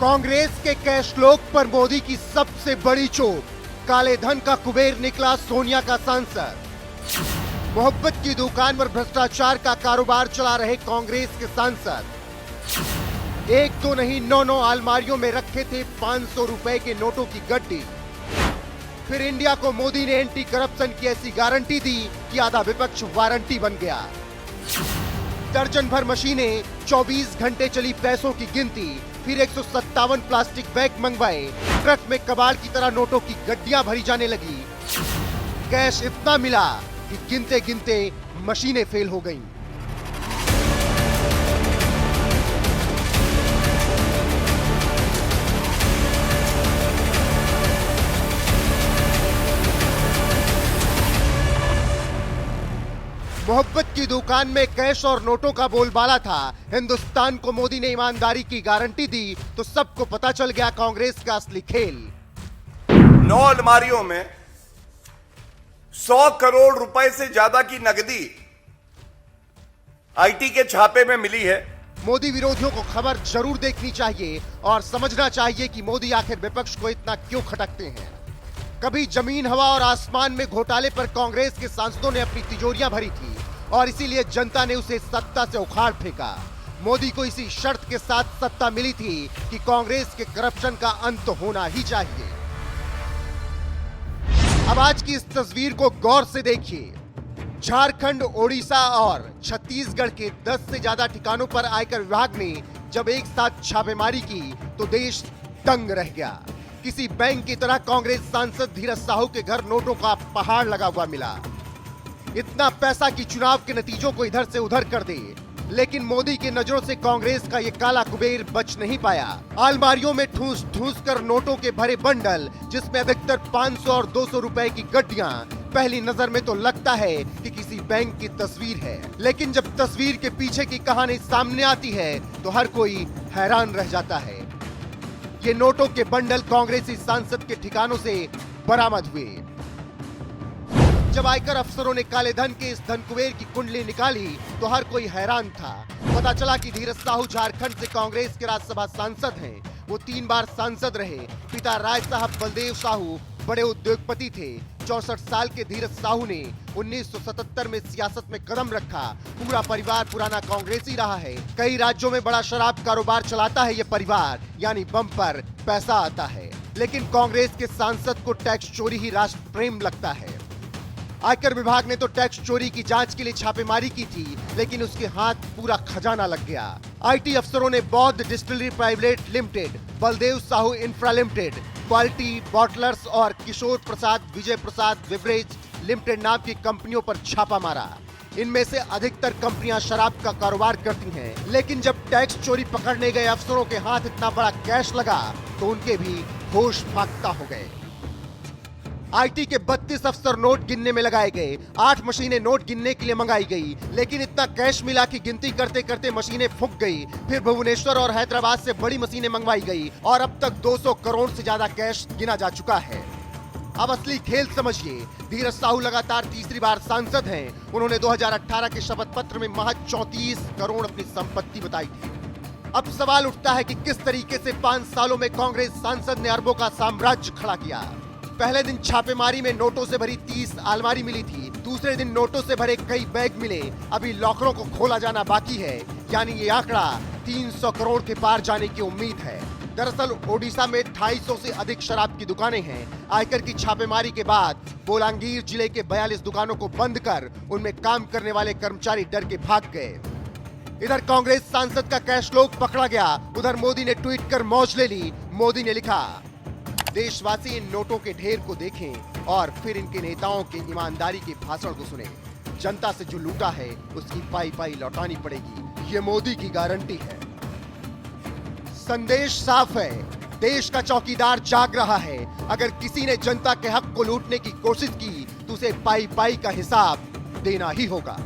कांग्रेस के कैश लोक पर मोदी की सबसे बड़ी चोट, काले धन का कुबेर निकला सोनिया का सांसद। मोहब्बत की दुकान पर भ्रष्टाचार का कारोबार चला रहे कांग्रेस के सांसद एक तो नहीं 9 अलमारियों में रखे थे 500 रुपए के नोटों की गड्डी। फिर इंडिया को मोदी ने एंटी करप्शन की ऐसी गारंटी दी कि आधा विपक्ष वारंटी बन गया। दर्जन भर मशीनें, 24 घंटे चली पैसों की गिनती, फिर 157 प्लास्टिक बैग मंगवाए, ट्रक में कबाड़ की तरह नोटों की गड्डियां भरी जाने लगी। कैश इतना मिला कि गिनते गिनते मशीनें फेल हो गईं। मोहब्बत की दुकान में कैश और नोटों का बोलबाला था। हिंदुस्तान को मोदी ने ईमानदारी की गारंटी दी तो सबको पता चल गया कांग्रेस का असली खेल। 9 अलमारियों में 100 करोड़ रुपए से ज्यादा की नकदी आईटी के छापे में मिली है। मोदी विरोधियों को खबर जरूर देखनी चाहिए और समझना चाहिए कि मोदी आखिर विपक्ष को इतना क्यों खटकते हैं। कभी जमीन, हवा और आसमान में घोटाले पर कांग्रेस के सांसदों ने अपनी तिजोरियां भरी थी और इसीलिए जनता ने उसे सत्ता से उखाड़ फेंका। मोदी को इसी शर्त के साथ सत्ता मिली थी कि कांग्रेस के करप्शन का अंत होना ही चाहिए। अब आज की इस तस्वीर को गौर से देखिए। झारखंड, ओडिशा और छत्तीसगढ़ के 10 से ज्यादा ठिकानों पर आयकर विभाग ने जब एक साथ छापेमारी की तो देश दंग रह गया। किसी बैंक की तरह कांग्रेस सांसद धीरज साहू के घर नोटों का पहाड़ लगा हुआ मिला। इतना पैसा कि चुनाव के नतीजों को इधर से उधर कर दे। लेकिन मोदी की नजरों से कांग्रेस का ये काला कुबेर बच नहीं पाया। अलमारियों में ठूस ठूस कर नोटों के भरे बंडल, जिसमें अधिकतर 500 और 200 रुपए की गड्डियां। पहली नजर में तो लगता है कि किसी बैंक की तस्वीर है, लेकिन जब तस्वीर के पीछे की कहानी सामने आती है तो हर कोई हैरान रह जाता है। ये नोटों के बंडल कांग्रेसी सांसद के ठिकानों से बरामद हुए। जब आयकर अफसरों ने काले धन के इस धन कुबेर की कुंडली निकाली तो हर कोई हैरान था। पता चला कि धीरज साहू झारखंड से कांग्रेस के राज्यसभा सांसद हैं। वो 3 बार सांसद रहे। पिता राय साहब बलदेव साहू बड़े उद्योगपति थे। 64 साल के धीरज साहू ने 1977 में सियासत में कदम रखा। पूरा परिवार पुराना कांग्रेसी रहा है। कई राज्यों में बड़ा शराब कारोबार चलाता है ये परिवार, यानी बम पर पैसा आता है। लेकिन कांग्रेस के सांसद को टैक्स चोरी ही राष्ट्र प्रेम लगता है। आयकर विभाग ने तो टैक्स चोरी की जांच के लिए छापेमारी की थी, लेकिन उसके हाथ पूरा खजाना लग गया। आईटी अफसरों ने बौद्ध distillery private limited, Baldev Sahu infra limited, quality bottlers और किशोर प्रसाद विजय प्रसाद बेवरेज लिमिटेड नाम की कंपनियों पर छापा मारा। इनमें से अधिकतर कंपनियां शराब का कारोबार करती हैं। लेकिन जब टैक्स चोरी पकड़ने गए अफसरों के हाथ इतना बड़ा कैश लगा तो उनके भी होश फाख्ता हो गए। आईटी के 32 अफसर नोट गिनने में लगाए गए। 8 मशीनें नोट गिनने के लिए मंगाई गई, लेकिन इतना कैश मिला कि गिनती करते करते मशीनें फूक गई। फिर भुवनेश्वर और हैदराबाद से बड़ी मशीनें मंगवाई गई और अब तक 200 करोड़ से ज्यादा कैश गिना जा चुका है। अब असली खेल समझिए। धीरज साहू लगातार तीसरी बार सांसद हैं। उन्होंने 2018 के शपथ पत्र में महज 34 करोड़ अपनी संपत्ति बताई थी। अब सवाल उठता है कि किस तरीके से 5 सालों में कांग्रेस सांसद ने अरबों का साम्राज्य खड़ा किया। पहले दिन छापेमारी में नोटों से भरी 30 अलमारी मिली थी। दूसरे दिन नोटों से भरे कई बैग मिले। अभी लॉकरों को खोला जाना बाकी है, यानी ये आंकड़ा 300 करोड़ के पार जाने की उम्मीद है। दरअसल ओडिशा में 250 से अधिक शराब की दुकानें हैं। आयकर की छापेमारी के बाद बोलांगीर जिले के 42 दुकानों को बंद कर उनमें काम करने वाले कर्मचारी डर के भाग गए। इधर कांग्रेस सांसद का कैश लोक पकड़ा गया। उधर मोदी ने ट्वीट कर मौज ले ली। मोदी ने लिखा, देशवासी इन नोटों के ढेर को देखें और फिर इनके नेताओं के ईमानदारी के भाषण को सुने। जनता से जो लूटा है उसकी पाई पाई लौटानी पड़ेगी, ये मोदी की गारंटी है। संदेश साफ है, देश का चौकीदार जाग रहा है। अगर किसी ने जनता के हक को लूटने की कोशिश की तो उसे पाई पाई का हिसाब देना ही होगा।